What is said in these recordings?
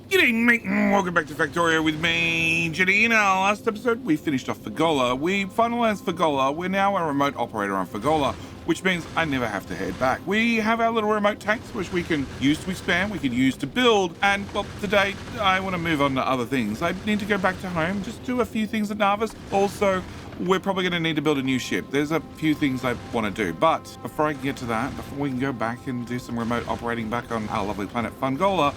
G'day, mate, and welcome back to Factorio with me, Jenny. In our last episode, we finished off Fagola. We finalized Fagola. We're now a remote operator on Fagola, which means I never have to head back. We have our little remote tanks, which we can use to expand, we can use to build, and, well, today, I want to move on to other things. I need to go back to home, just do a few things at Narvis. Also, we're probably going to need to build a new ship. There's a few things I want to do, but before I can get to that, before we can go back and do some remote operating back on our lovely planet Fungola,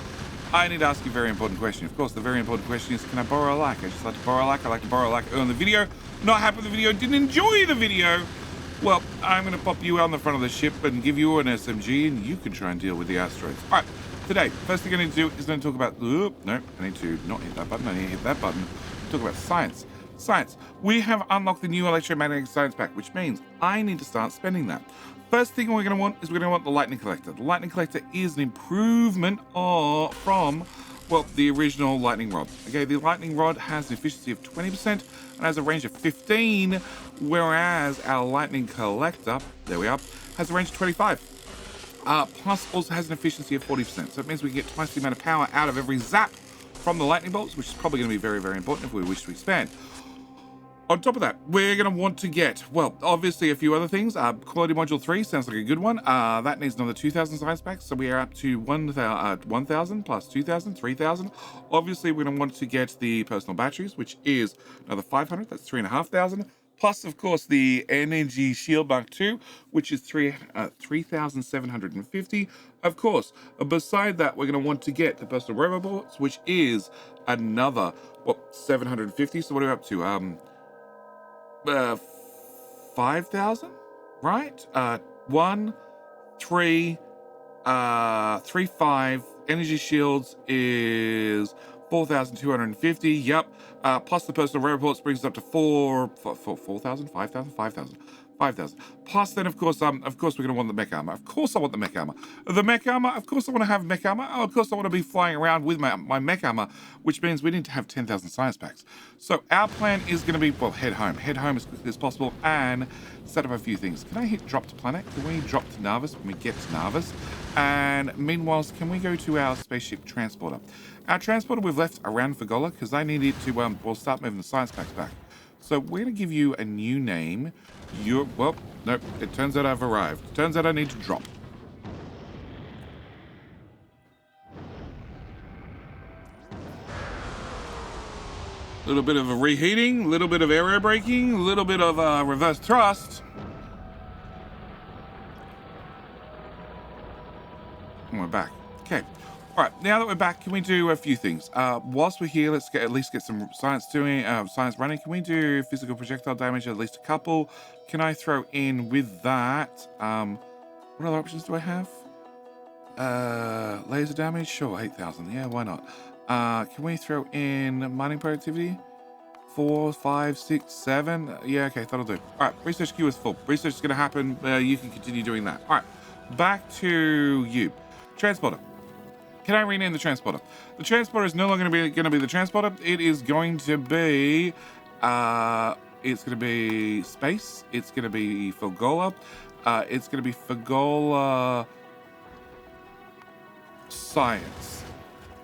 I need to ask you a very important question. Of course, the very important question is, can I borrow a lac? I just like to borrow a lac. I like to borrow a lac early in the video. Not happy with the video, didn't enjoy the video. Well, I'm going to pop you out on the front of the ship and give you an SMG, and you can try and deal with the asteroids. All right, today, first thing I need to do is going to talk about... no, I need to not hit that button. I need to hit that button. Talk about science. Science. We have unlocked the new electromagnetic science pack, which means I need to start spending that. First thing we're going to want is we're going to want the lightning collector. The lightning collector is an improvement from, well, the original lightning rod. Okay, the lightning rod has an efficiency of 20% and has a range of 15, whereas our lightning collector, there we are, has a range of 25. Plus also has an efficiency of 40%. So it means we can get twice the amount of power out of every zap from the lightning bolts, which is probably going to be very, very important if we wish to expand. On top of that, we're going to want to get, well, obviously a few other things. Quality Module 3 sounds like a good one. That needs another 2,000 science packs, so we are up to 1,000 plus 2,000, 3,000. Obviously, we're going to want to get the personal batteries, which is another 500, that's 3,500. Plus, of course, the energy shield Mark 2, which is 3,750. Of course, beside that, we're going to want to get the personal robots, which is another, 750. So what are we up to? 5,000, right? 1, 3, 3, 5. Energy shields is 4,250. Yep. Plus the personal robots brings it up to 4,000, 5,000, 5,000. 5,000. Plus then, of course, we're going to want the mech armor. Of course I want the mech armor. The mech armor, of course I want to have mech armor. Oh, of course I want to be flying around with my mech armor, which means we need to have 10,000 science packs. So our plan is going to be, well, head home as quickly as possible and set up a few things. Can I hit drop to planet? Can we drop to Narvis when we get to Narvis? And meanwhile, can we go to our spaceship transporter? Our transporter we've left around Fagola because I need it to, we'll start moving the science packs back. So we're going to give you a new name. Well, nope, it turns out I've arrived. It turns out I need to drop. A little bit of a reheating, a little bit of aero braking, a little bit of reverse thrust. And we're back. Okay. All right, now that we're back, can we do a few things? Whilst we're here, let's at least get some science running. Can we do physical projectile damage, at least a couple? Can I throw in with that? What other options do I have? Laser damage? Sure, 8,000. Yeah, why not? Can we throw in mining productivity? 4, 5, 6, 7. Yeah, okay, that'll do. All right, research queue is full. Research is going to happen. You can continue doing that. All right, back to you. Transporter. Can I rename the transporter? The transporter is no longer going to be the transporter. It is going to be, it's going to be space. It's going to be Fagola. It's going to be Fagola science.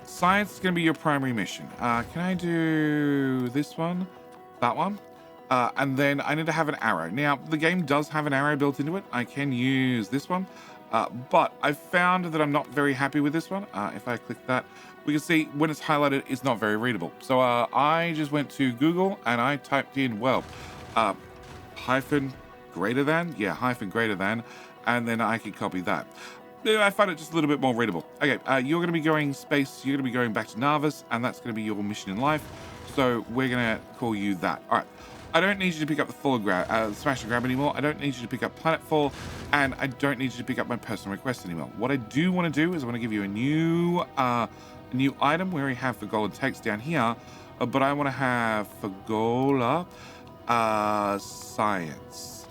Science is going to be your primary mission. Can I do this one? That one? And then I need to have an arrow. Now, the game does have an arrow built into it. I can use this one. But I found that I'm not very happy with this one. If I click that, we can see when it's highlighted, it's not very readable. So I just went to Google and I typed in, hyphen greater than. Yeah, hyphen greater than. And then I can copy that. I find it just a little bit more readable. Okay, you're going to be going space. You're going to be going back to Narvis, and that's going to be your mission in life. So we're going to call you that. All right. I don't need you to pick up the smash and grab anymore. I don't need you to pick up planetfall, and I don't need you to pick up my personal request anymore. What I do want to do is I want to give you a new item where we have Fagola text down here, but I want to have Fagola science.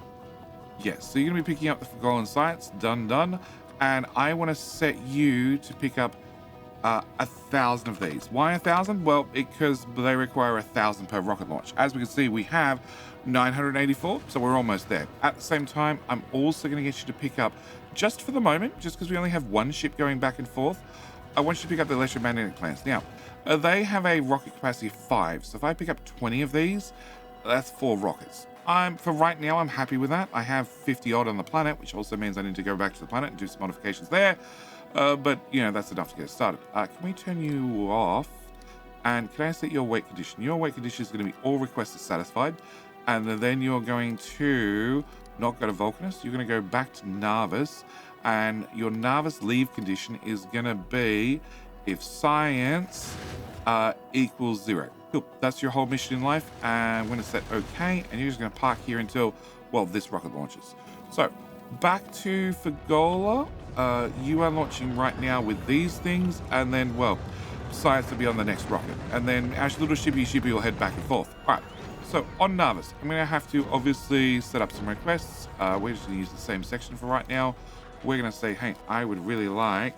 Yes, so you're going to be picking up the Fagolan science. Done. And I want to set you to pick up 1,000 of these. Why 1,000? Well, because they require 1,000 per rocket launch. As we can see, we have 984, so we're almost there. At the same time, I'm also going to get you to pick up, just for the moment, just because we only have one ship going back and forth, I want you to pick up the electromagnetic plants. Now, they have a rocket capacity of 5. So if I pick up 20 of these, that's 4 rockets. For right now, I'm happy with that. I have 50 odd on the planet, which also means I need to go back to the planet and do some modifications there. But, you know, that's enough to get started. Can we turn you off? And can I set your wait condition? Your wait condition is going to be all requests are satisfied. And then you're going to not go to Vulcanus. You're going to go back to Narvis. And your Narvis leave condition is going to be if science equals 0. Cool. That's your whole mission in life. And I'm going to set OK. And you're just going to park here until, well, this rocket launches. So back to Fagola. You are launching right now with these things. And then, well, science will be on the next rocket. And then our little shippy will head back and forth. All right. So on Narvis, I'm going to have to obviously set up some requests. We're just going to use the same section for right now. We're going to say, hey, I would really like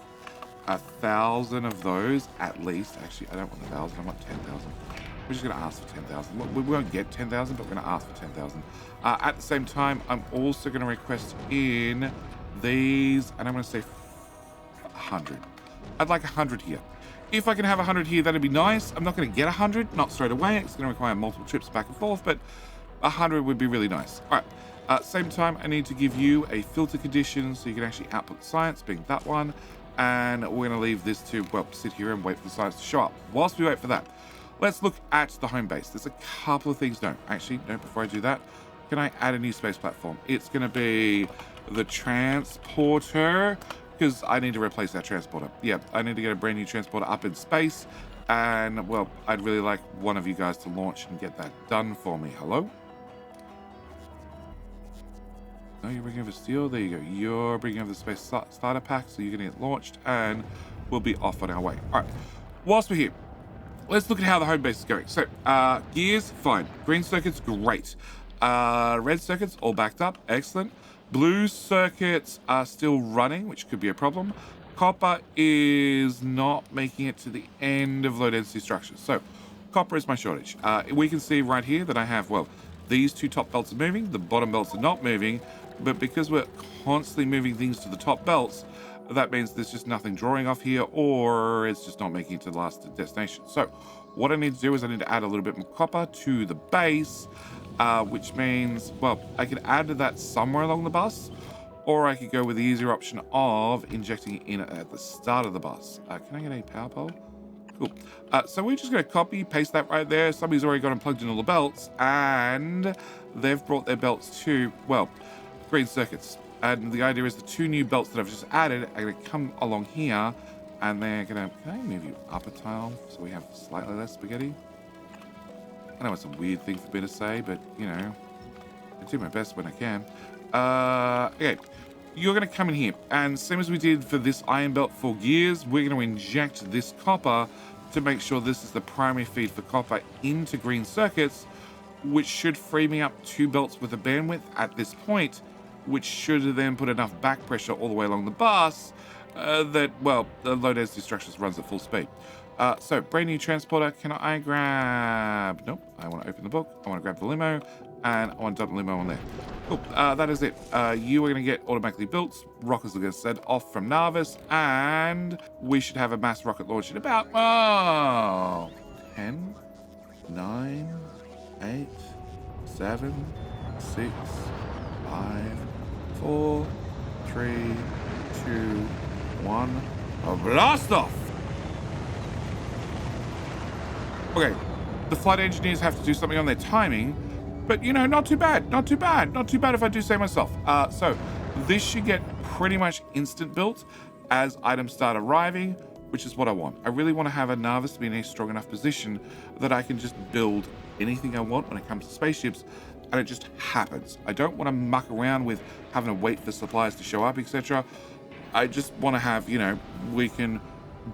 1,000 of those at least. Actually, I don't want 1,000. I want 10,000. We're just going to ask for 10,000. We won't get 10,000, but we're going to ask for 10,000. At the same time, I'm also going to request in these, and I'm going to say 100. I'd like 100 here. If I can have 100 here, that'd be nice. I'm not going to get 100, not straight away. It's going to require multiple trips back and forth, but 100 would be really nice. All right. Same time, I need to give you a filter condition so you can actually output science, being that one. And we're going to leave this to, well, sit here and wait for the science to show up. Whilst we wait for that, let's look at the home base. There's a couple of things. No, actually, no, before I do that, can I add a new space platform? It's going to be the transporter, because I need to replace that transporter. Yeah, I need to get a brand new transporter up in space. And, well, I'd really like one of you guys to launch and get that done for me. Hello? No, you're bringing over steel. There you go. You're bringing over the space starter pack, so you're going to get launched, and we'll be off on our way. All right. Whilst we're here, let's look at how the home base is going. So, gears, fine. Green circuits, great. Red circuits, all backed up. Excellent. Blue circuits are still running, which could be a problem. Copper is not making it to the end of low density structures. So copper is my shortage. We can see right here that I have, well, these two top belts are moving, the bottom belts are not moving, but because we're constantly moving things to the top belts, that means there's just nothing drawing off here, or it's just not making it to the last destination. So what I need to do is I need to add a little bit more copper to the base, which means, well, I could add to that somewhere along the bus, or I could go with the easier option of injecting it in at the start of the bus. Can I get a power pole? Cool. So we're just going to copy, paste that right there. Somebody's already got them plugged in all the belts, and they've brought their belts to, well, green circuits. And the idea is the 2 new belts that I've just added are going to come along here, and they're going to, can I move you up a tile so we have slightly less spaghetti? I know it's a weird thing for me to say, but, you know, I do my best when I can. Okay, you're going to come in here, and same as we did for this iron belt for gears, we're going to inject this copper to make sure this is the primary feed for copper into green circuits, which should free me up 2 belts with a bandwidth at this point, which should then put enough back pressure all the way along the bus that, well, the low density structures runs at full speed. So, brand new transporter. Can I grab... Nope. I want to open the book. I want to grab the limo. And I want to dump the limo on there. Cool. That is it. You are going to get automatically built. Rockets are going to set off from Narvis. And we should have a mass rocket launch in about... 10, 9, 8, 7, 6, 5, 4, 3, 2, 1. A blast off! Okay, the flight engineers have to do something on their timing, but, you know, not too bad, not too bad, not too bad if I do say myself. So this should get pretty much instant built as items start arriving, which is what I want. I really want to have a Narvis to be in a strong enough position that I can just build anything I want when it comes to spaceships, and it just happens. I don't want to muck around with having to wait for supplies to show up, etc. I just want to have, you know, we can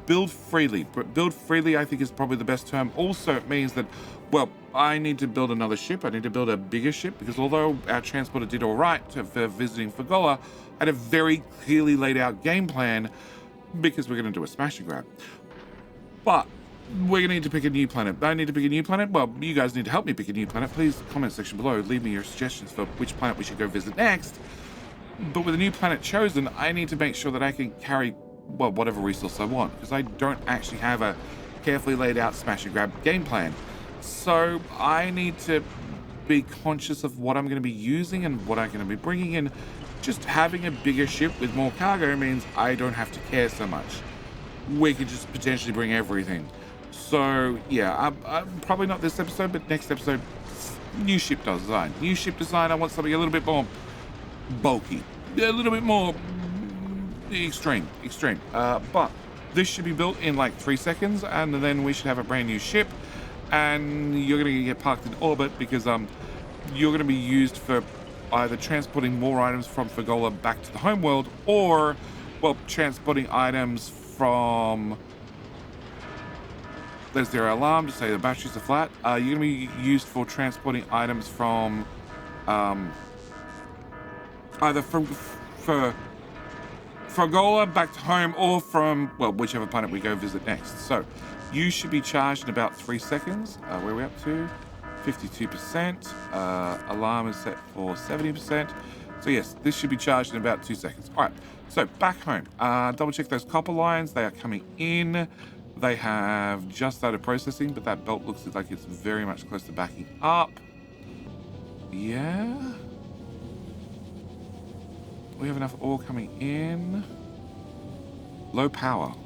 build freely. Build freely, I think, is probably the best term. Also, it means that, well, I need to build another ship. I need to build a bigger ship, because although our transporter did all right for visiting Fagola, I had a very clearly laid out game plan, because we're going to do a smash and grab. But we're going to need to pick a new planet. I need to pick a new planet. Well, you guys need to help me pick a new planet. Please, comment section below, leave me your suggestions for which planet we should go visit next. But with a new planet chosen, I need to make sure that I can carry well, whatever resource I want, because I don't actually have a carefully laid out smash and grab game plan. So I need to be conscious of what I'm going to be using and what I'm going to be bringing in. Just having a bigger ship with more cargo means I don't have to care so much. We could just potentially bring everything. So yeah, I'm probably not this episode, but next episode, new ship design. New ship design. I want something a little bit more bulky, a little bit more extreme. But this should be built in like 3 seconds, and then we should have a brand new ship. And you're going to get parked in orbit because you're going to be used for either transporting more items from Fagola back to the homeworld, or well, transporting items from. There's their alarm to say the batteries are flat. You're going to be used for transporting items from either for Fagola back to home, or from, well, whichever planet we go visit next. So you should be charged in about 3 seconds. Where are we up to? 52%. Alarm is set for 70%. So yes, this should be charged in about 2 seconds. All right, so back home. Double check those copper lines. They are coming in. They have just started processing, but that belt looks like it's very much close to backing up. Yeah. We have enough ore coming in. Low power.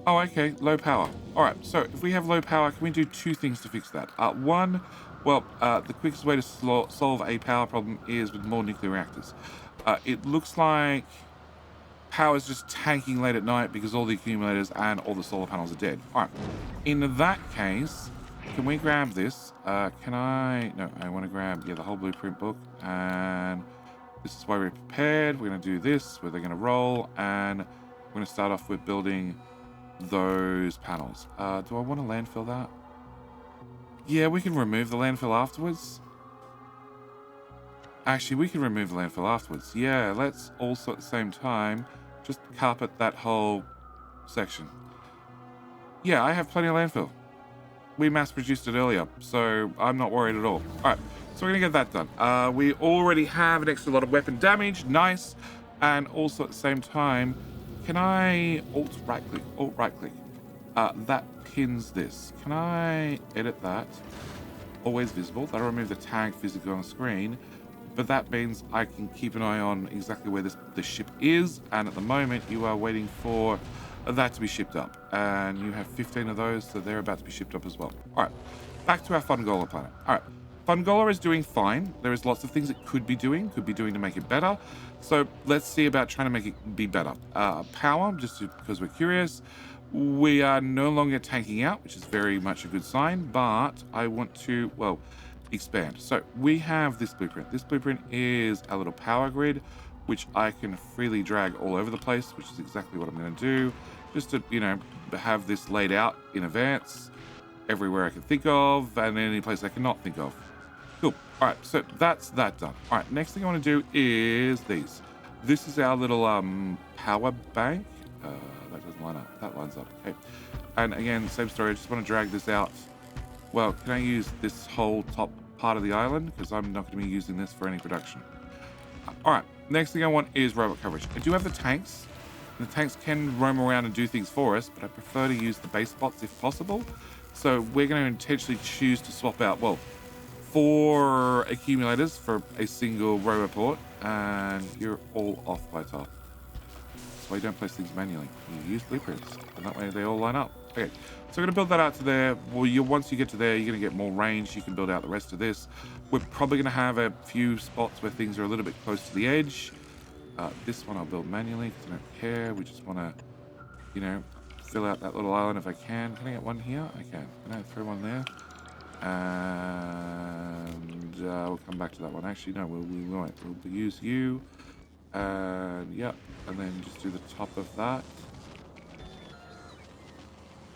Oh, okay, low power. All right, so if we have low power, can we do 2 things to fix that? One, well, the quickest way to solve a power problem is with more nuclear reactors. It looks like power is just tanking late at night because all the accumulators and all the solar panels are dead. All right, in that case, can we grab this? Can I? No, I want to grab, the whole blueprint book. And this is why we're prepared. We're going to do this, where they're going to roll, and we're going to start off with building those panels. Do I want to landfill that? Yeah, we can remove the landfill afterwards. Actually, we can remove the landfill afterwards. Yeah, let's also at the same time just carpet that whole section. Yeah, I have plenty of landfill. We mass produced it earlier, so I'm not worried at all. All right, so we're gonna get that done. We already have an extra lot of weapon damage, nice. And also at the same time, can I alt right click? That pins this. Can I edit that? Always visible. That'll remove the tag physically on the screen. But that means I can keep an eye on exactly where this ship is. And at the moment, you are waiting for that to be shipped up. And you have 15 of those, so they're about to be shipped up as well. All right, back to our Fungola planet. All right, Fungola is doing fine. There is lots of things it could be doing to make it better. So let's see about trying to make it be better. Power, just because we're curious. We are no longer tanking out, which is very much a good sign, but I want to, well, expand. So we have this blueprint. This blueprint is a little power grid, which I can freely drag all over the place, which is exactly what I'm going to do, just to, have this laid out in advance everywhere I can think of, and any place I cannot think of. Cool. All right, so that's that done. All right, next thing I want to do is these. This is our little power bank. That doesn't line up. That lines up. Okay. And again, same story. I just want to drag this out. Well, can I use this whole top part of the island? Because I'm not going to be using this for any production. All right. Next thing I want is robot coverage. I do have the tanks. The tanks can roam around and do things for us, but I prefer to use the base spots if possible. So we're going to intentionally choose to swap out, well, 4 accumulators for a single roboport, and you're all off by top. That's why you don't place things manually. You use blueprints, and that way they all line up. Okay, so we're going to build that out to there. Well, once you get to there, you're going to get more range. You can build out the rest of this. We're probably going to have a few spots where things are a little bit close to the edge. This one I'll build manually because I don't care. We just want to, fill out that little island if I can. Can I get one here? I can. Can I throw one there? And we'll come back to that one. Actually, no, we won't. We'll use you. And yeah, and then just do the top of that.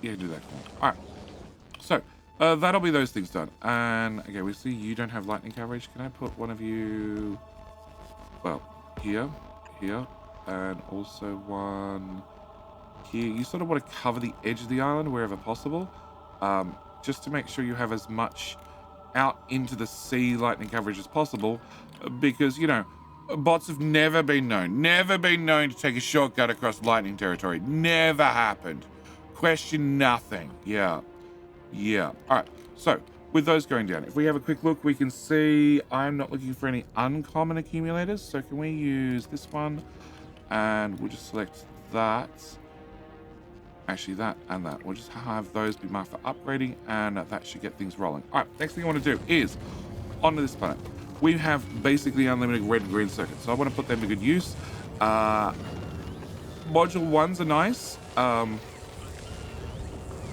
Yeah, do that. Cool. All right. So that'll be those things done. And okay, we see you don't have lightning coverage. Can I put one of you? Well, here, and also one here. You sort of want to cover the edge of the island wherever possible, just to make sure you have as much out into the sea lightning coverage as possible, because Bots have never been known to take a shortcut across lightning territory. Never happened. Question nothing. Yeah. All right. So with those going down, if we have a quick look, we can see I'm not looking for any uncommon accumulators. So can we use this one? And we'll just select that. Actually, that and that. We'll just have those be marked for upgrading, and that should get things rolling. All right. Next thing I want to do is onto this planet. We have basically unlimited red and green circuits, so I want to put them to good use. Module 1s are nice. Module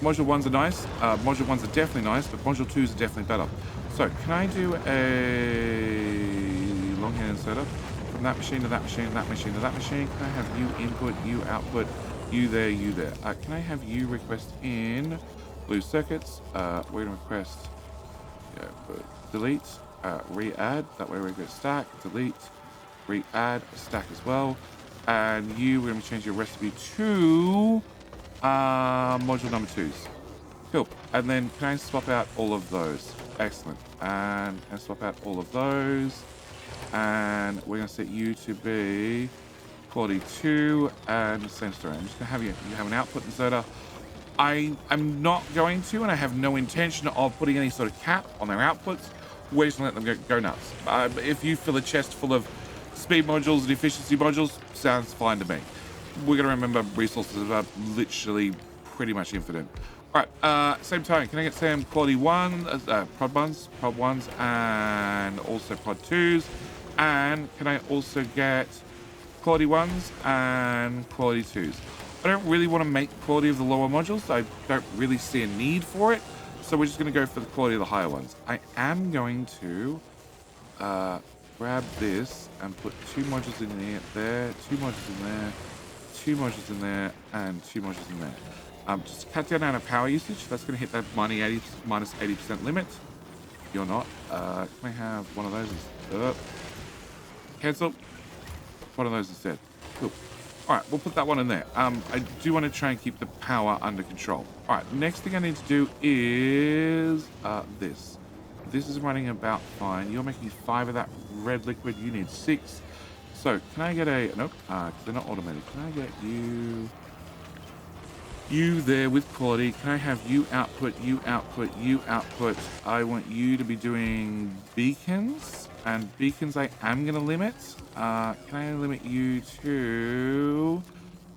1s are nice. Module 1s are definitely nice, but Module 2s are definitely better. So can I do a long-hand inserter from that machine to that machine, that machine to that machine? Can I have you input, you output, you there, you there? Can I have you request in blue circuits? We're going to request delete, re-add. That way we're going to stack, delete, re-add, stack as well. And you, we're going to change your recipe to module number 2s. Cool. And then can I swap out all of those? Excellent. And swap out all of those. And we're going to set you to be quality 2 and same story. I'm just going to have you have an output inserter. I'm not going to, and I have no intention of putting any sort of cap on their outputs. We're just going to let them go nuts. If you fill a chest full of speed modules and efficiency modules, sounds fine to me. We're going to remember resources are literally pretty much infinite. All right, same time, can I get some quality 1, prod 1s, and also prod 2s? And can I also get quality 1s and quality 2s? I don't really want to make quality of the lower modules. I don't really see a need for it. So we're just going to go for the quality of the higher ones. I am going to grab this and put 2 modules in there, 2 modules in there, 2 modules in there, and 2 modules in there. Just cut down our power usage. That's going to hit that minus 80% limit. You're not. Can I have one of those? Cancel. One of those instead. Cool. All right, we'll put that one in there. I do want to try and keep the power under control. All right, next thing I need to do is this. This is running about fine. You're making 5 of that red liquid. You need 6. So can I get a... Nope, they're not automated. Can I get you... You there with quality. Can I have you output, you output, you output? I want you to be doing beacons. And beacons I am going to limit. Can I limit you to...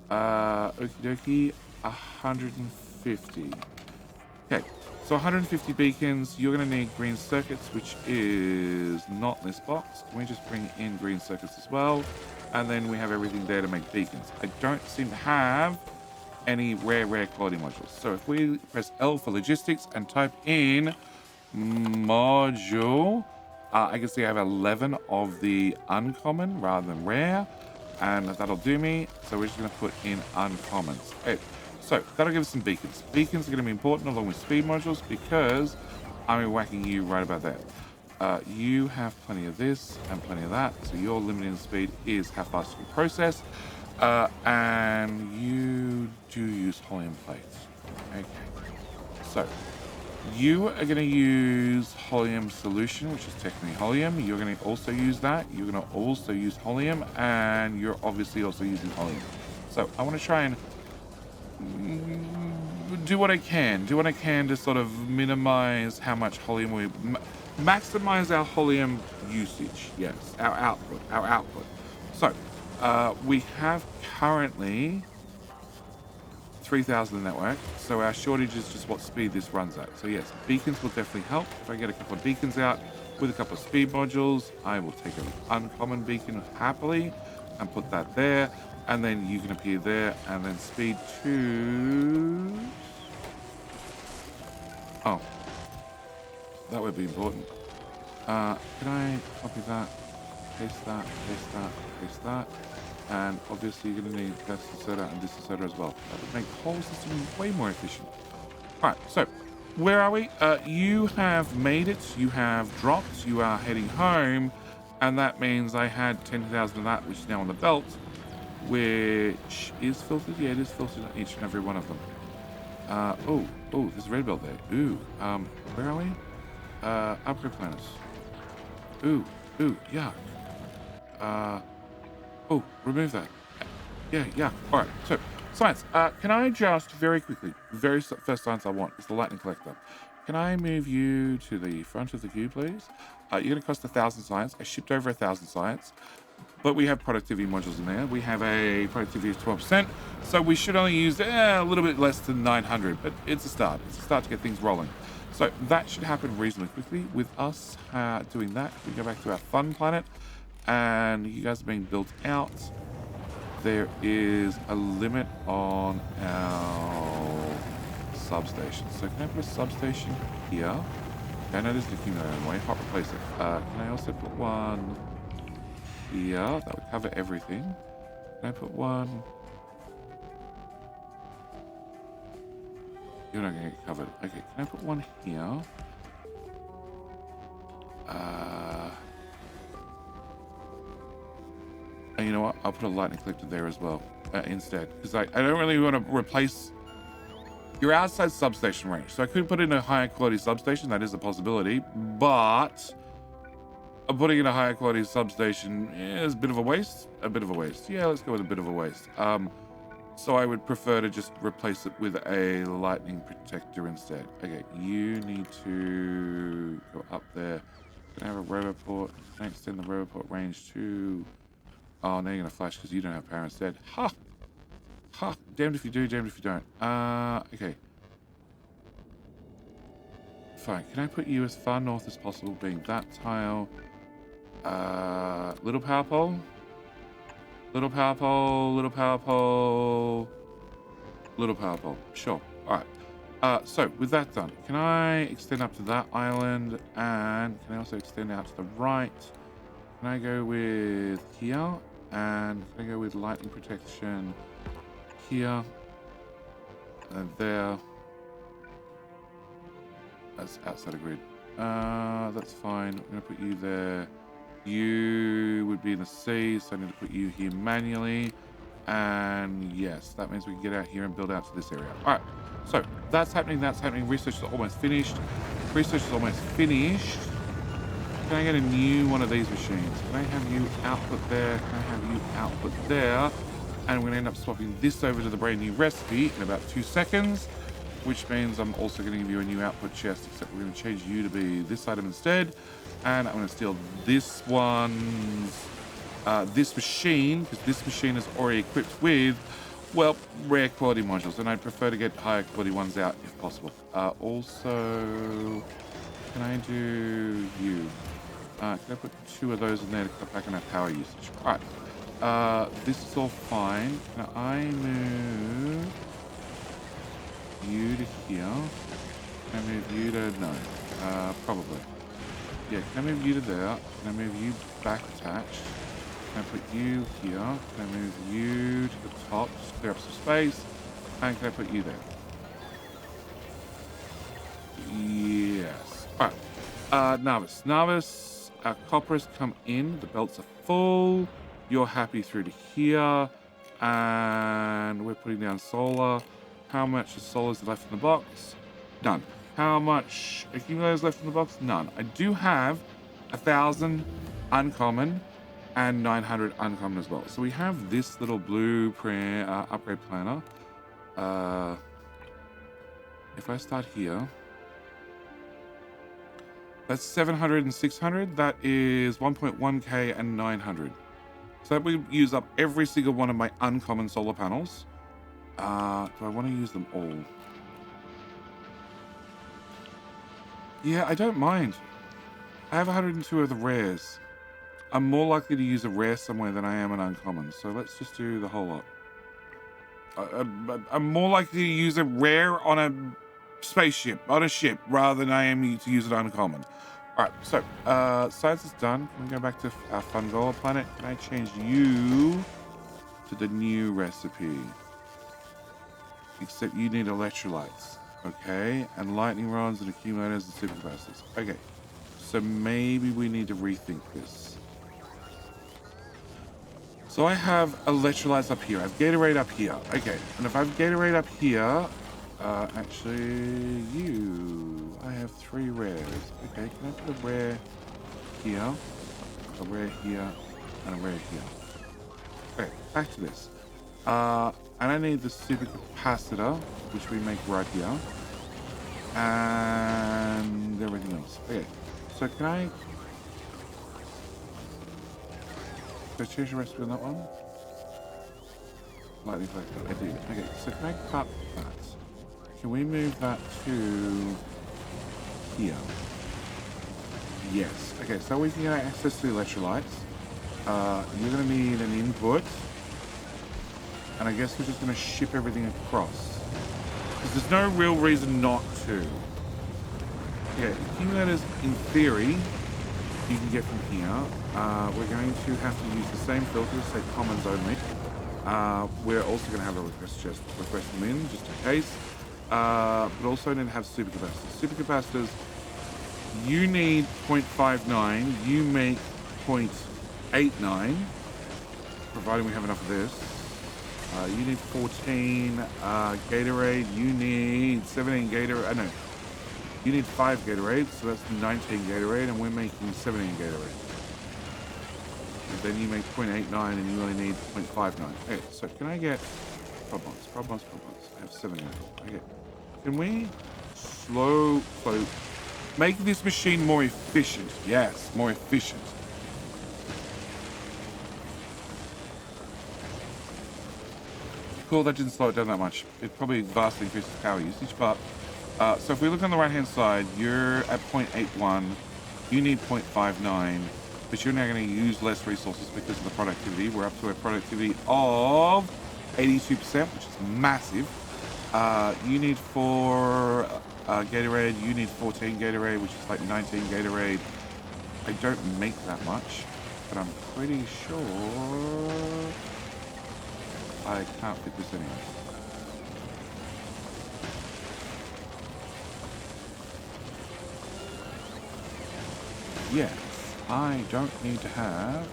okie dokie, 150. Okay, so 150 beacons. You're going to need green circuits, which is not in this box. Can we just bring in green circuits as well? And then we have everything there to make beacons. I don't seem to have any rare quality modules. So if we press L for logistics and type in module, I can see I have 11 of the uncommon rather than rare, and that'll do me. So we're just going to put in uncommons. Okay, so that'll give us some beacons. Beacons are going to be important along with speed modules because I'm whacking you right about there. You have plenty of this and plenty of that, so your limiting speed is how fast you can process. And you do use helium plates. Okay, so you are going to use helium solution, which is technically helium. You're going to also use that. You're going to also use helium, and you're obviously also using helium. So I want to try and do what I can. Do what I can to sort of minimize how much helium we... maximize our helium usage. Yes, our output. So we have currently 3,000 in network, so our shortage is just what speed this runs at. So yes, beacons will definitely help. If I get a couple of beacons out with a couple of speed modules, I will take an uncommon beacon happily and put that there, and then you can appear there, and then speed 2. Oh, that would be important. Can I copy that, paste that, paste that, paste that? And obviously you're going to need this inserter and this inserter as well. That would make the whole system way more efficient. Alright, so where are we? You have made it. You have dropped. You are heading home. And that means I had 10,000 of that, which is now on the belt, which is filtered. Yeah, it is filtered on each and every one of them. Oh, there's a red belt there. Ooh, where are we? Upgrade planets. Ooh, yuck. Oh, remove that. Yeah. All right. So, science. Can I just very quickly, first science I want is the lightning collector. Can I move you to the front of the queue, please? You're going to cost 1,000 science. I shipped over 1,000 science, but we have productivity modules in there. We have a productivity of 12%, so we should only use a little bit less than 900, but it's a start. It's a start to get things rolling. So that should happen reasonably quickly. With us doing that, we go back to our fun planet, and you guys are being built out. There is a limit on our substation. So can I put a substation here? Okay, I know there's an accumulator in the way. Hot replace it. Can I also put one here? That would cover everything. Can I put one? You're not going to get covered. Okay, can I put one here? And you know what? I'll put a lightning collector there as well instead. Because I don't really want to replace... You're outside substation range. So I could put in a higher quality substation. That is a possibility. But putting in a higher quality substation is a bit of a waste. A bit of a waste. Yeah, let's go with a bit of a waste. So I would prefer to just replace it with a lightning protector instead. Okay, you need to go up there. Can I have a roboport? Can I extend the roboport range to... Oh, now you're going to flash because you don't have power instead. Ha! Ha! Damned if you do, damned if you don't. Okay. Fine. Can I put you as far north as possible, being that tile? Little power pole? Little power pole, little power pole, little power pole. Sure. All right. So with that done, can I extend up to that island? And can I also extend out to the right? Can I go with here? And can I go with lightning protection here? And there. That's outside of grid. That's fine. I'm going to put you there. You would be in the sea, so I need to put you here manually. And yes, that means we can get out here and build out to this area. All right, so that's happening, that's happening. Research is almost finished. Research is almost finished. Can I get a new one of these machines? Can I have you output there? Can I have you output there? And we're going to end up swapping this over to the brand new recipe in about 2 seconds, which means I'm also going to give you a new output chest, except we're going to change you to be this item instead. And I'm going to steal this one's, this machine, because this machine is already equipped with, well, rare quality modules, and I'd prefer to get higher quality ones out if possible. Also, can I do you? Can I put 2 of those in there to cut back on our power usage? All right, this is all fine. Can I move you to here? Can I move you to, no, probably. Yeah, can I move you to there? Can I move you back attached? Can I put you here? Can I move you to the top? Just clear up some space. And can I put you there? Yes. All right. Navis. Navis, our copper has come in. The belts are full. You're happy through to here. And we're putting down solar. How much is solar left in the box? None. How much accumulators left in the box? None. I do have 1,000 uncommon and 900 uncommon as well. So we have this little blueprint upgrade planner. If I start here, that's 700 and 600. That is 1.1k and 900. So that would use up every single one of my uncommon solar panels. Do I want to use them all? Yeah, I don't mind. I have 102 of the rares. I'm more likely to use a rare somewhere than I am an uncommon. So let's just do the whole lot. I'm more likely to use a rare on a spaceship, on a ship, rather than I am to use an uncommon. All right, so science is done. Can we go back to our Fungola planet? Can I change you to the new recipe? Except you need electrolytes. Okay, and lightning rods and accumulators and supercapacitors. Okay, so maybe we need to rethink this. So I have electrolytes up here. I have Gatorade up here. Okay, and if I have Gatorade up here, actually, I have 3 rares. Okay, can I put a rare here, a rare here, and a rare here. Okay, back to this. And I need the supercapacitor, which we make right here. And everything else. Okay, so can I change the recipe on that one? Lightning factor, I do. Okay, so can I cut that? Can we move that to here? Yes. Okay, so we can get access to the electrolytes. You're going to need an input. And I guess we're just going to ship everything across. Because there's no real reason not to. Yeah, accumulators, in theory, you can get from here. We're going to have to use the same filters, say commons only. We're also going to have a request them in, just in case. But also need to have supercapacitors. Supercapacitors, you need 0.59, you make 0.89, providing we have enough of this. You need 14 Gatorade, you need 17 Gatorade, no. You need 5 Gatorade, so that's 19 Gatorade, and we're making 17 Gatorade. And then you make 0.89 and you only need 0.59. Okay, so can I get problems? I have 7 Okay. Can we slow make this machine more efficient? Yes, more efficient. Cool, that didn't slow it down that much. It probably vastly increases power usage, but so if we look on the right hand side, you're at 0.81, you need 0.59, but you're now going to use less resources because of the productivity. We're up to a productivity of 82%, which is massive. You need 4 Gatorade, you need 14 Gatorade, which is like 19 Gatorade. I don't make that much, but I'm pretty sure I can't fit this anyway. Yes, I don't need to have...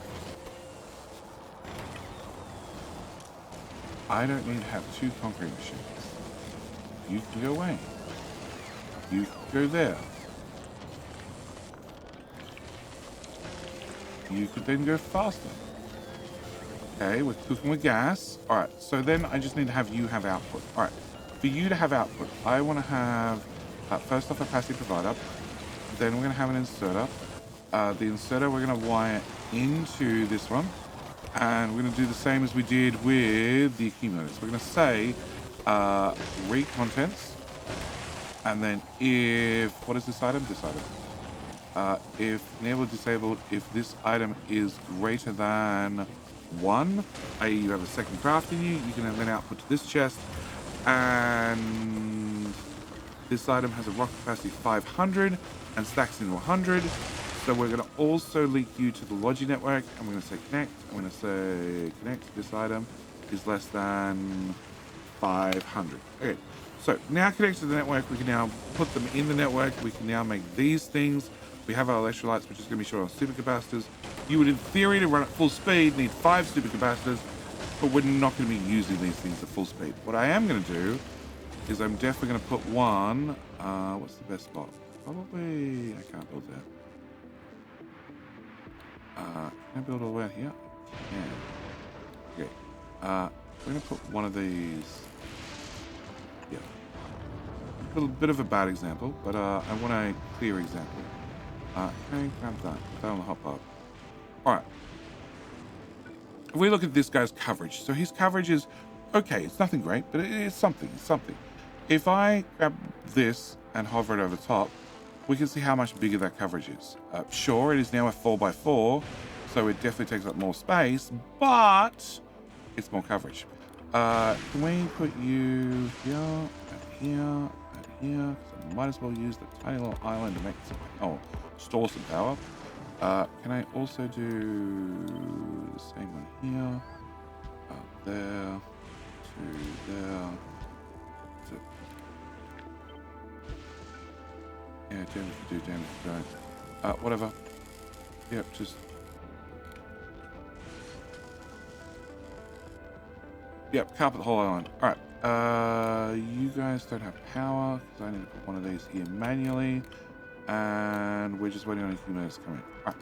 I don't need to have 2 concrete machines. You can go away. You can go there. You could then go faster. Okay, we're cooking with gas. All right, so then I just need to have you have output. All right, for you to have output, I want to have, first off, a passive provider. Then we're going to have an inserter. The inserter, we're going to wire into this one. And we're going to do the same as we did with the accumulators. We're going to say read contents. And then if, what is this item? This item. If enabled, disabled, if this item is greater than 1, i.e. you have a second craft in you can then output to this chest. And this item has a rock capacity 500 and stacks into 100. So we're going to also link you to the Logi network. I'm going to say connect. I'm going to say connect. This item is less than 500. Okay. So now connected to the network, we can now put them in the network. We can now make these things. We have our electrolytes, which is going to be short on supercapacitors. You would, in theory, to run at full speed, need 5 supercapacitors, but we're not going to be using these things at full speed. What I am going to do is I'm definitely going to put one. What's the best spot? Probably, I can't build that. Can I build all the way out here? Yeah. Okay. We're going to put one of these. Yeah. A little bit of a bad example, but I want a clear example. Okay, grab that. Put that on the hot bar. Alright. If we look at this guy's coverage, so his coverage is okay, it's nothing great, but it's something. It's something. If I grab this and hover it over the top, we can see how much bigger that coverage is. Sure, it is now a 4x4, so it definitely takes up more space, but it's more coverage. Can we put you here, and here, and here? Because I might as well use the tiny little island to make some, store some power. Can I also do the same one here? There, to there, to... Yeah, damage to do, damage to don't. Whatever. Yep, just... Yep, carpet the whole island. Alright. You guys don't have power, because I need to put one of these here manually. And we're just waiting on accumulators to come in. Alright.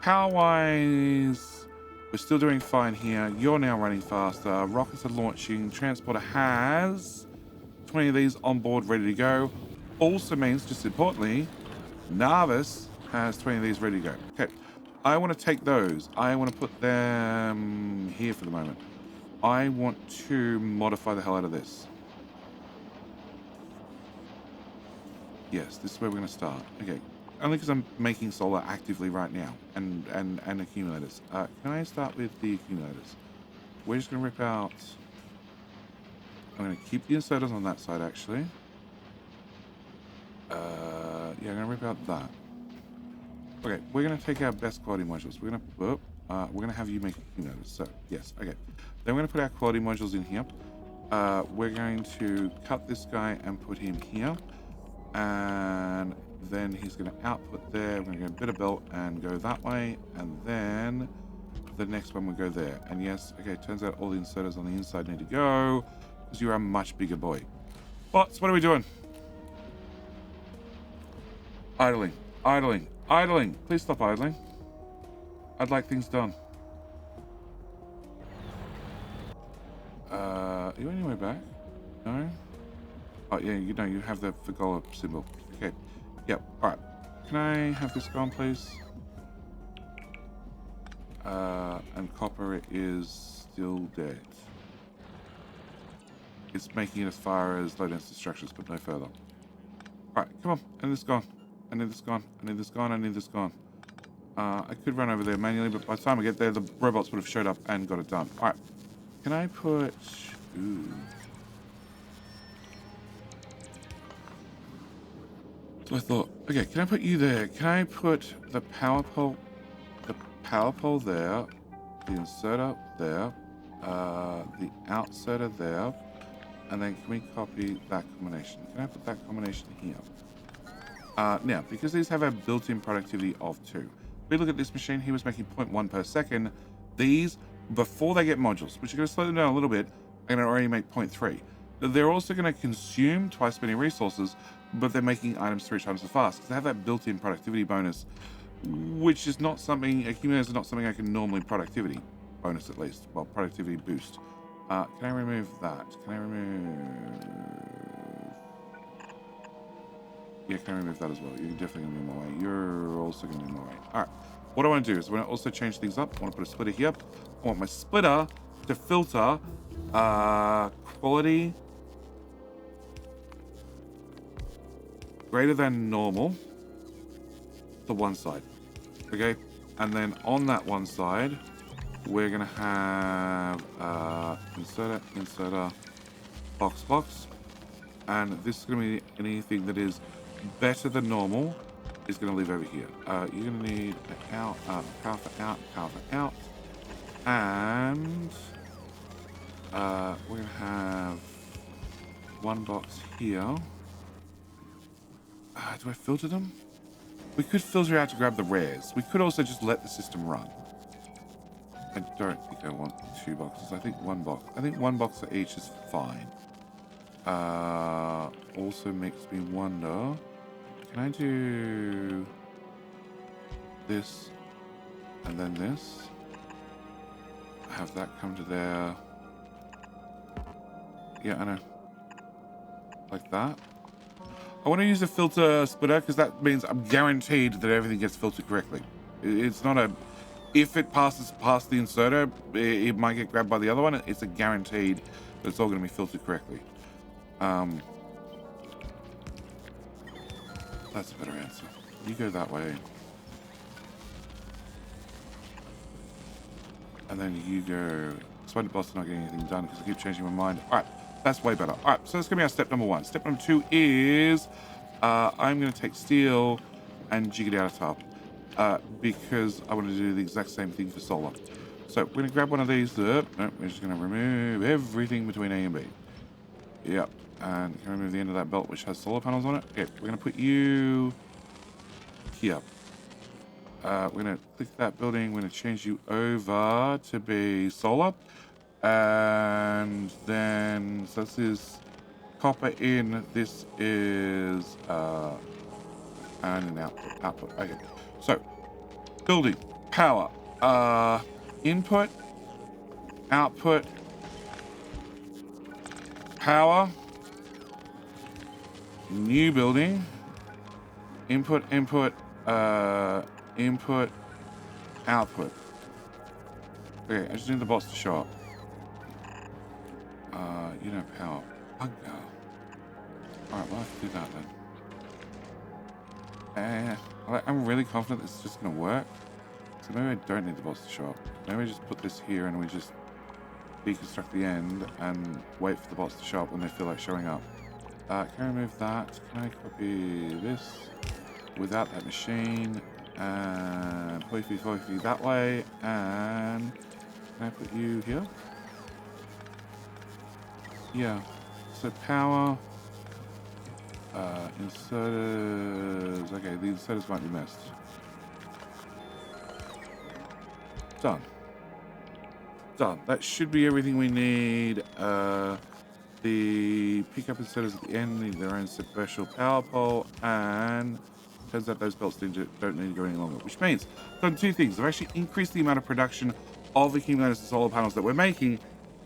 Power-wise, We're still doing fine here. You're now running faster. Rockets are launching. Transporter has 20 of these on board, ready to go. Also means, just importantly, Narvis has 20 of these ready to go. Okay, I want to take those. I want to put them here for the moment. I want to modify the hell out of this. Yes, this is where we're going to start. Okay, only because I'm making solar actively right now, and accumulators. Can I start with the accumulators? We're just going to rip out... I'm going to keep the inserters on that side, actually. Yeah, I'm going to rip out that. Okay, we're going to take our best quality modules. We're going to have you make accumulators. So, yes, okay. Then we're going to put our quality modules in here. We're going to cut this guy and put him here. And then he's going to output there. We're going to go a bit of belt and go that way. And then the next one will go there. And yes, okay, it turns out all the inserters on the inside need to go because you're a much bigger boy. Bots, what are we doing? Idling, idling, idling. Please stop idling. I'd like things done. Are you on your way back? No? Oh, yeah, you know, you have the Fagola symbol. Okay. Yep. All right. Can I have this gone, please? And copper is still dead. It's making it as far as low density structures, but no further. All right, come on. I need this gone. I need this gone. I need this gone. I need this gone. I could run over there manually, but by the time I get there, the robots would have showed up and got it done. All right. Can I put... Ooh. So I thought, okay, can I put you there? Can I put the power pole there, the inserter there, the outsider there, and then can we copy that combination? Can I put that combination here? Now, because these have a built-in productivity of 2. If we look at this machine, he was making 0.1 per second. These, before they get modules, which are going to slow them down a little bit, are going to already make 0.3. They're also going to consume twice as many resources, but they're making items 3 times as fast because they have that built-in productivity bonus, which is not something, accumulators are not something I can normally productivity bonus at least. Well, productivity boost. Can I remove that? Can I remove... Yeah, can I remove that as well? You're definitely going to be in my way. You're also going to be in my way. All right. What I want to do is I want to also change things up. I want to put a splitter here. I want my splitter to filter quality greater than normal to one side. Okay? And then on that one side, we're going to have inserter, box. And this is going to be anything that is better than normal is going to live over here. You're going to need an power for out. And we're going to have one box here. Do I filter them? We could filter out to grab the rares. We could also just let the system run. I don't think I want 2 boxes. I think 1 box. I think 1 box for each is fine. Also makes me wonder, can I do this and then this? Have that come to there. Yeah, I know. Like that. I want to use a filter splitter because that means I'm guaranteed that everything gets filtered correctly. It's not a... If it passes past the inserter, it might get grabbed by the other one. It's a guaranteed that it's all going to be filtered correctly. That's a better answer. You go that way. And then you go... Spider Boss is not getting anything done because I keep changing my mind. All right. That's way better. All right, so that's going to be our step number 1. Step number 2 is I'm going to take steel and jig it out of top because I want to do the exact same thing for solar. So we're going to grab one of these. No, we're just going to remove everything between A and B. Yep. And can remove the end of that belt which has solar panels on it. Okay, we're going to put you here. We're going to click that building. We're going to change you over to be solar. And then, so this is copper in, this is, and an output. Okay, so, building, power, Input, output, power, new building, input, input, input, output. Okay, I just need the bots to show up. You know, power. Bugger. Alright, well, I have to do that then. I'm really confident this is just going to work. So maybe I don't need the bots to show up. Maybe I just put this here and we just deconstruct the end and wait for the bots to show up when they feel like showing up. Can I remove that? Can I copy this without that machine? And hoify that way. And can I put you here? Yeah. So power. Inserters. Okay, the inserters might be missed. Done. Done. That should be everything we need. The pickup inserters at the end need their own special power pole, and turns out those belts don't need to go any longer, which means I've done two things. I've actually increased the amount of production of accumulators and solar panels that we're making,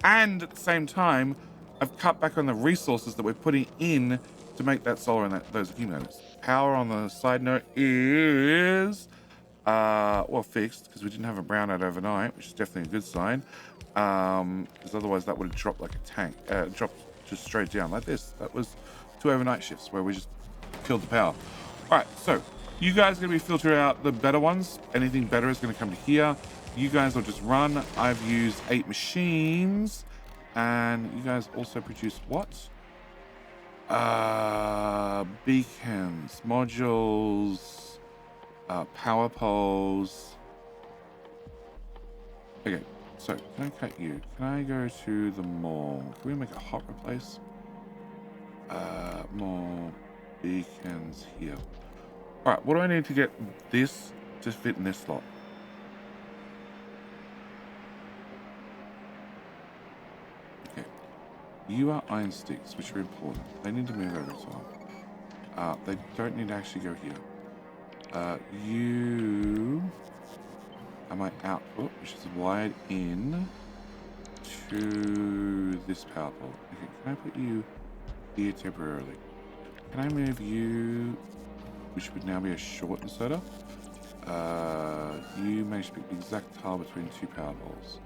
and at the same time, I've cut back on the resources that we're putting in to make that solar and those accumulators. Power on the side note is well, fixed, because we didn't have a brownout overnight, which is definitely a good sign. Because otherwise that would have dropped like a tank, dropped just straight down like this. That was 2 overnight shifts where we just killed the power. All right, so you guys are going to be filtering out the better ones. Anything better is going to come to here. You guys will just run. I've used 8 machines, and you guys also produce what? Beacons, modules, power poles. Okay, so can I cut you? Can I go to the mall? Can we make a hot replace? More beacons here. All right, what do I need to get this to fit in this slot? Okay, you are iron sticks, which are important. They need to move over time. They don't need to actually go here. You are my output, which is wired in to this power pole. Okay, can I put you here temporarily? Can I move you, which would now be a short inserter? You managed to pick the exact tile between 2 power poles.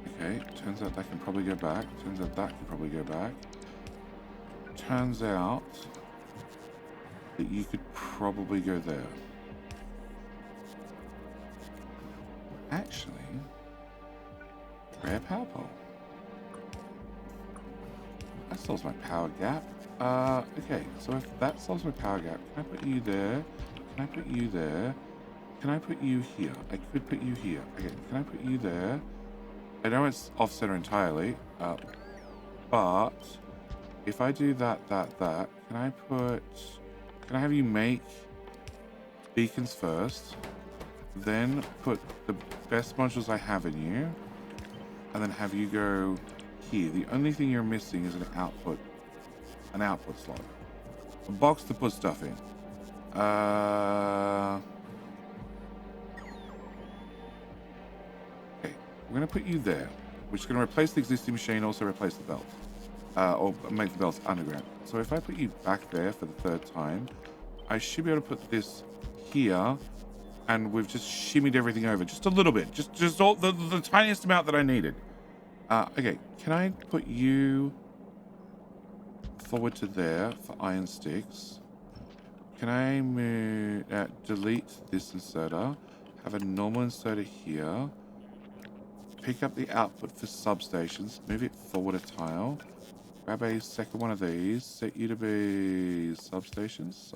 Okay, turns out that can probably go back. Turns out that can probably go back. Turns out that you could probably go there. Actually, rare power pole. That solves my power gap. Okay, so if that solves my power gap, can I put you there? Can I put you there? Can I put you here? I could put you here. Okay, can I put you there? I know it's off center entirely, but if I do that, can I have you make beacons first, then put the best modules I have in you, and then have you go here. The only thing you're missing is an output slot. A box to put stuff in. Okay, we're gonna put you there, which is gonna replace the existing machine, also replace the belt. Or make the belts underground. So if I put you back there for the 3rd time, I should be able to put this here, and we've just shimmied everything over just a little bit, just all the tiniest amount that I needed. Okay, can I put you forward to there for iron sticks? Can I move, delete this inserter, have a normal inserter here, pick up the output for substations, move it forward a tile, grab a second one of these, set you to be substations.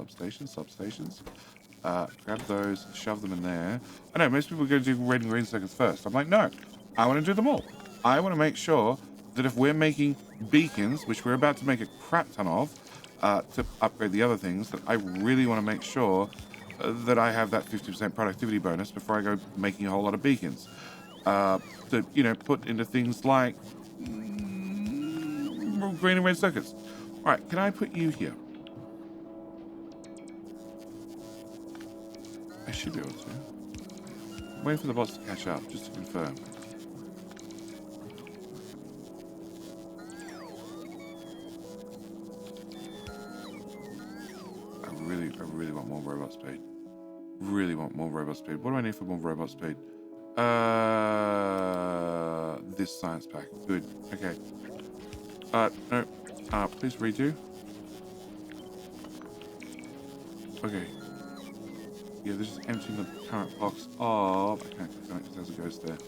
Grab those, shove them in there. I know most people are going to do red and green circuits first. I'm like, no, I want to do them all. I want to make sure that if we're making beacons, which we're about to make a crap ton of, to upgrade the other things, that I really want to make sure that I have that 50% productivity bonus before I go making a whole lot of beacons. To, you know, put into things like green and red circuits. All right, can I put you here? I should be able to. waiting for the bots to catch up, just to confirm. I really want more robot speed. Really want more robot speed. What do I need for more robot speed? This science pack. Good. Okay. No. Please redo. Okay. Yeah, they're just emptying the current box of... I can't click on it because there's a ghost there.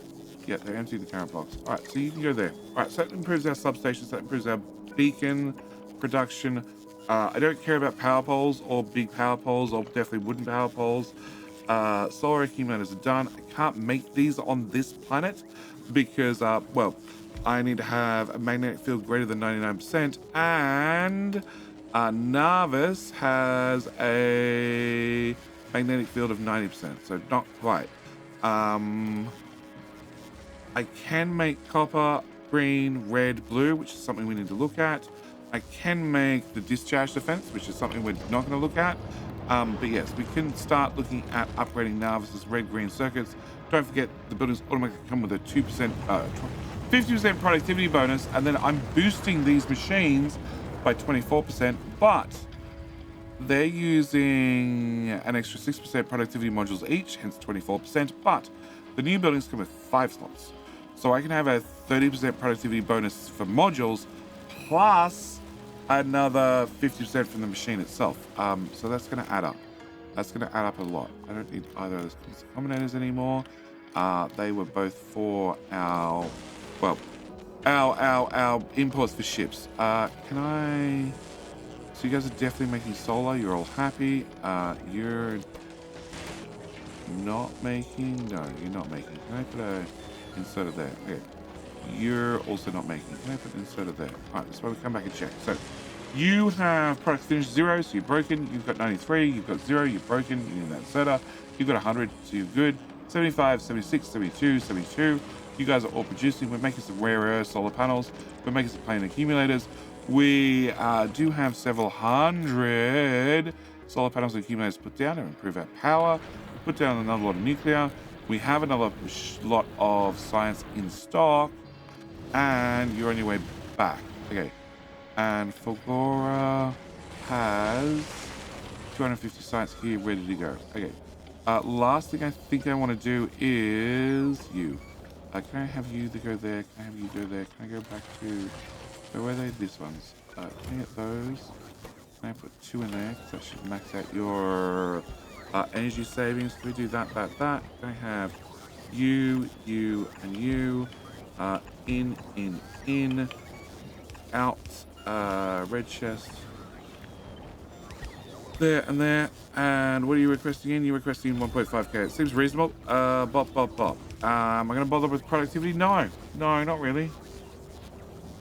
Yeah, they emptied the current box. Alright, so you can go there. Alright, so that improves our substations, that improves our beacon production. I don't care about power poles or big power poles or definitely wooden power poles. Solar accumulators are done. I can't make these on this planet because, well, I need to have a magnetic field greater than 99%, and Narvis has a magnetic field of 90%, so not quite. I can make copper, green, red, blue, which is something we need to look at. I can make the discharge defense, which is something we're not going to look at. But yes, we can start looking at upgrading Narvis's red-green circuits. Don't forget, the buildings automatically come with a 2%, 50% productivity bonus, and then I'm boosting these machines by 24%, but they're using an extra 6% productivity modules each, hence 24%, but the new buildings come with 5 slots. So I can have a 30% productivity bonus for modules, plus another 50% from the machine itself. So that's going to add up. That's going to add up a lot. I don't need either of those combinators anymore. They were both for our, well, our imports for ships. Can I... So you guys are definitely making solar. You're all happy. You're not making... No, you're not making. Can I put a inserter there? Okay. You're also not making. Can I put an inserter there? Alright, that's why we come back and check. So you have product finish 0, so you're broken. You've got 93, you've got 0, you're broken. You need that inserter. You've got 100, so you're good. 75, 76, 72, 72. You guys are all producing. We're making some rare earth solar panels. We're making some planar accumulators. We do have several hundred solar panels and accumulators put down to improve our power. We put down another lot of nuclear. We have another lot of science in stock. And you're on your way back. Okay. And Fulgora has 250 science here ready to go. Okay. Last thing I think I want to do is you. Can I have you to go there? Can I have you go there? Can I go back to... Where are they? These ones. Can I get those? Can I put 2 in there? Because that should max out your energy savings. Can we do that? Can I have you, and you? In, out, red chest. There and there. And what are you requesting in? You're requesting 1.5k. It seems reasonable. Bop. Am I going to bother with productivity? No, not really.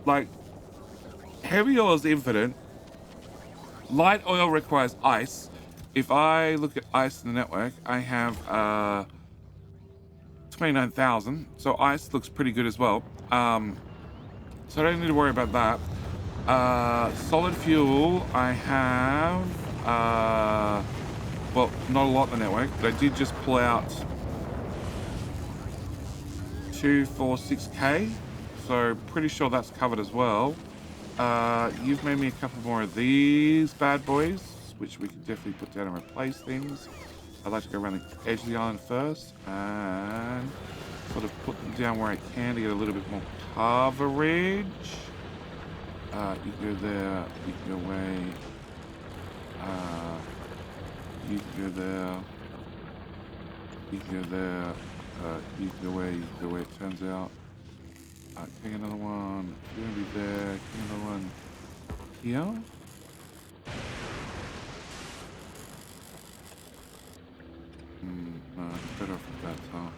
Like, heavy oil is infinite. Light oil requires ice. If I look at ice in the network, I have 29,000. So ice looks pretty good as well. So I don't need to worry about that. Solid fuel, I have, well, not a lot in the network, but I did just pull out 246k. So pretty sure that's covered as well. You've made me a couple more of these bad boys, which we can definitely put down and replace things. I'd like to go around the edge of the island first and sort of put them down where I can to get a little bit more coverage. You go there, you can go away. You can go there. You can go there. You can go away, it turns out. Can I get another one? You're gonna be there. Can I get another one here? No, it's better off with that, huh?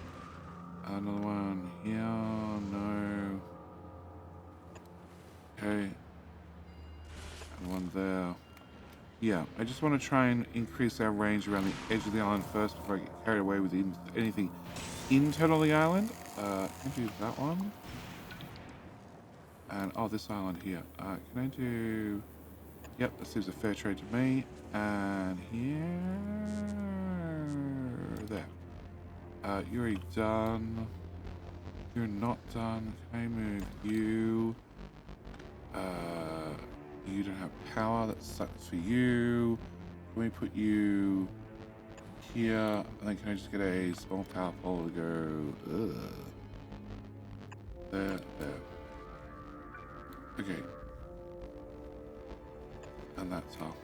Another one here, no. Okay. And one there. Yeah, I just want to try and increase our range around the edge of the island first before I get carried away with anything internal to the island. Can I do that one? And, oh, this island here. Can I do... Yep, that seems a fair trade to me. And here... There. You're already done. You're not done. Can I move you? You don't have power. That sucks for you. Can we put you here? And then can I just get a small power pole to go? Ugh. There. Okay. And that's all.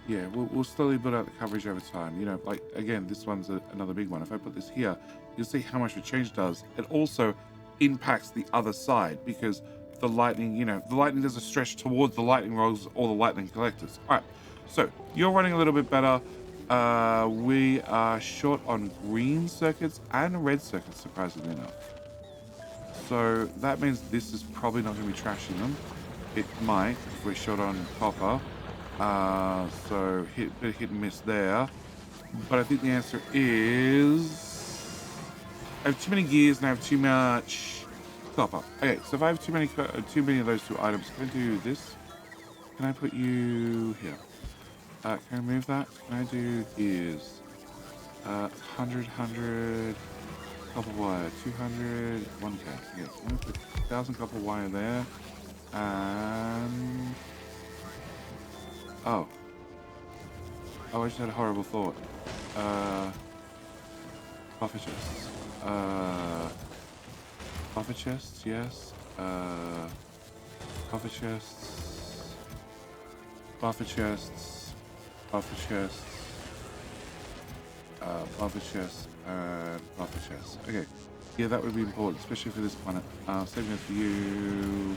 Yeah, we'll slowly build out the coverage over time. You know, like, again, this one's another big one. If I put this here, you'll see how much a change does. It also impacts the other side because the lightning, you know, the lightning doesn't stretch towards the lightning rods or the lightning collectors. All right, so you're running a little bit better. We are short on green circuits and red circuits, surprisingly enough. So that means this is probably not going to be trashing them. It might if we're short on copper. So bit of hit and miss there. But I think the answer is I have too many gears and I have too much copper. Okay, so if I have too many of those two items, can I do this? Can I put you here? Can I move that? Can I do gears? 100, copper wire, 200, 1K. Yeah, I'm gonna put 1,000 copper wire there. And oh, I just had a horrible thought. Buffer chests. Buffer chests, yes. Buffer chests. Buffer chests. Buffer chests. Buffer chests and buffer chests. Okay. Yeah, that would be important, especially for this planet. Saving it for you.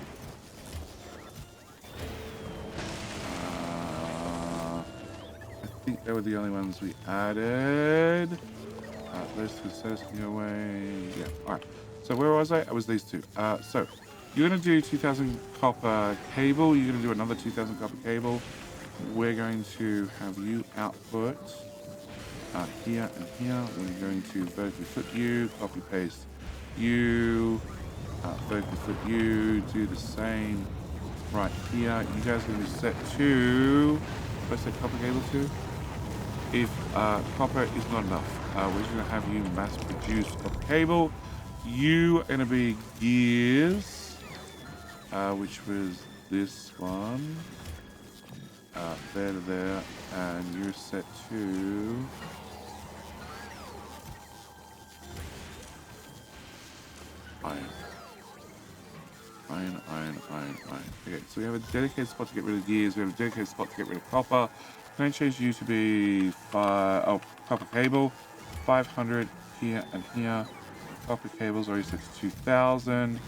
I think they were the only ones we added. Those two sets can go away. Yeah, alright. So where was I? I was these two. So you're going to do 2,000 copper cable. You're going to do another 2,000 copper cable. We're going to have you output here and here. We're going to vertically put you, copy paste you, vertically put you, do the same right here. You guys are going to be set to, what's that copper cable to? If copper is not enough, we're just going to have you mass produce copper cable. You are going to be gears, which was this one, there to there, and you're set to iron. Iron. Okay, so we have a dedicated spot to get rid of gears. We have a dedicated spot to get rid of copper. Can I change you to be copper cable? 500 here and here. Copper cable's already set to 2,000.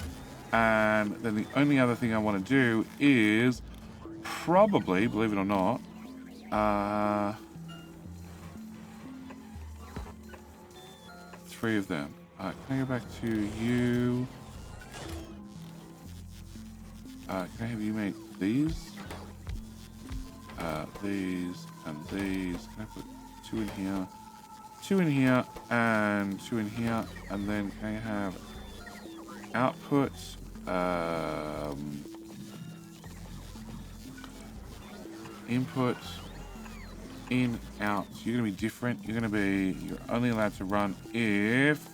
And then the only other thing I want to do is probably, believe it or not, three of them. Can I go back to you? Can I have you make these? These and these. Can I put two in here? Two in here and two in here. And then can I have output? Input. In, out. So you're going to be different. You're only allowed to run if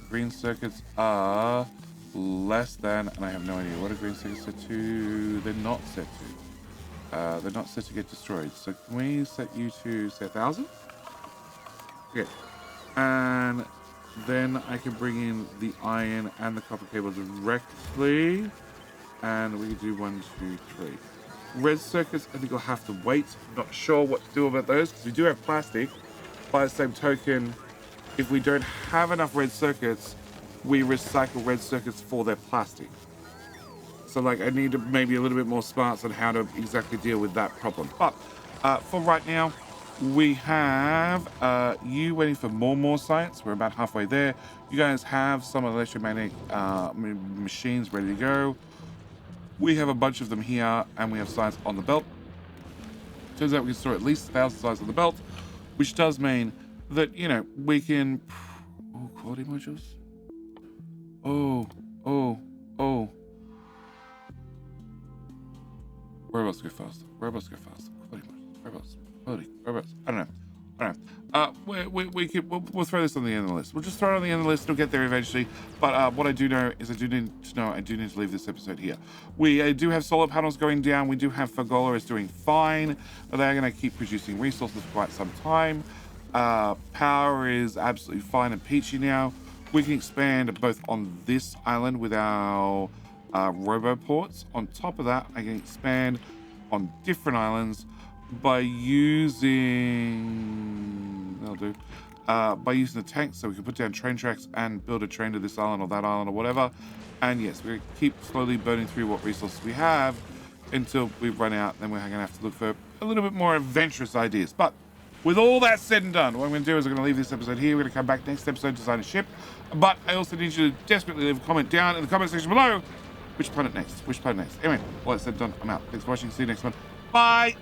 green circuits are less than, and I have no idea what are green circuits set to. They're not set to. They're not set to get destroyed. So can we set you to, say, 1,000? Okay. And then I can bring in the iron and the copper cable directly. And we can do 1, 2, 3. Red circuits, I think I'll have to wait. Not sure what to do about those because we do have plastic. By the same token, if we don't have enough red circuits, we recycle red circuits for their plastic. So, like, I need to maybe a little bit more smarts on how to exactly deal with that problem. But for right now, we have you waiting for more science. We're about halfway there. You guys have some electromagnetic machines ready to go. We have a bunch of them here, and we have science on the belt. Turns out we can store at least 1,000 science on the belt, which does mean that, you know, we can... Oh, quality modules? Oh. Whereabouts go faster? Quality modules. Whereabouts? I don't know. I don't know. We'll throw this on the end of the list. We'll just throw it on the end of the list. It'll get there eventually. But what I do know is I do need to leave this episode here. We do have solar panels going down. We do have Fagola is doing fine. They're going to keep producing resources for quite some time. Power is absolutely fine and peachy now. We can expand both on this island with our roboports. On top of that, I can expand on different islands by using by using the tanks, so we can put down train tracks and build a train to this island or that island or whatever. And yes, we're gonna keep slowly burning through what resources we have until we run out. Then we're gonna have to look for a little bit more adventurous ideas. But with all that said and done, what I'm gonna do is I'm gonna leave this episode here. We're gonna come back next episode, design a ship. But I also need you to desperately leave a comment down in the comment section below. Which planet next? Anyway, all that said and done, I'm out. Thanks for watching. See you next one. Bye.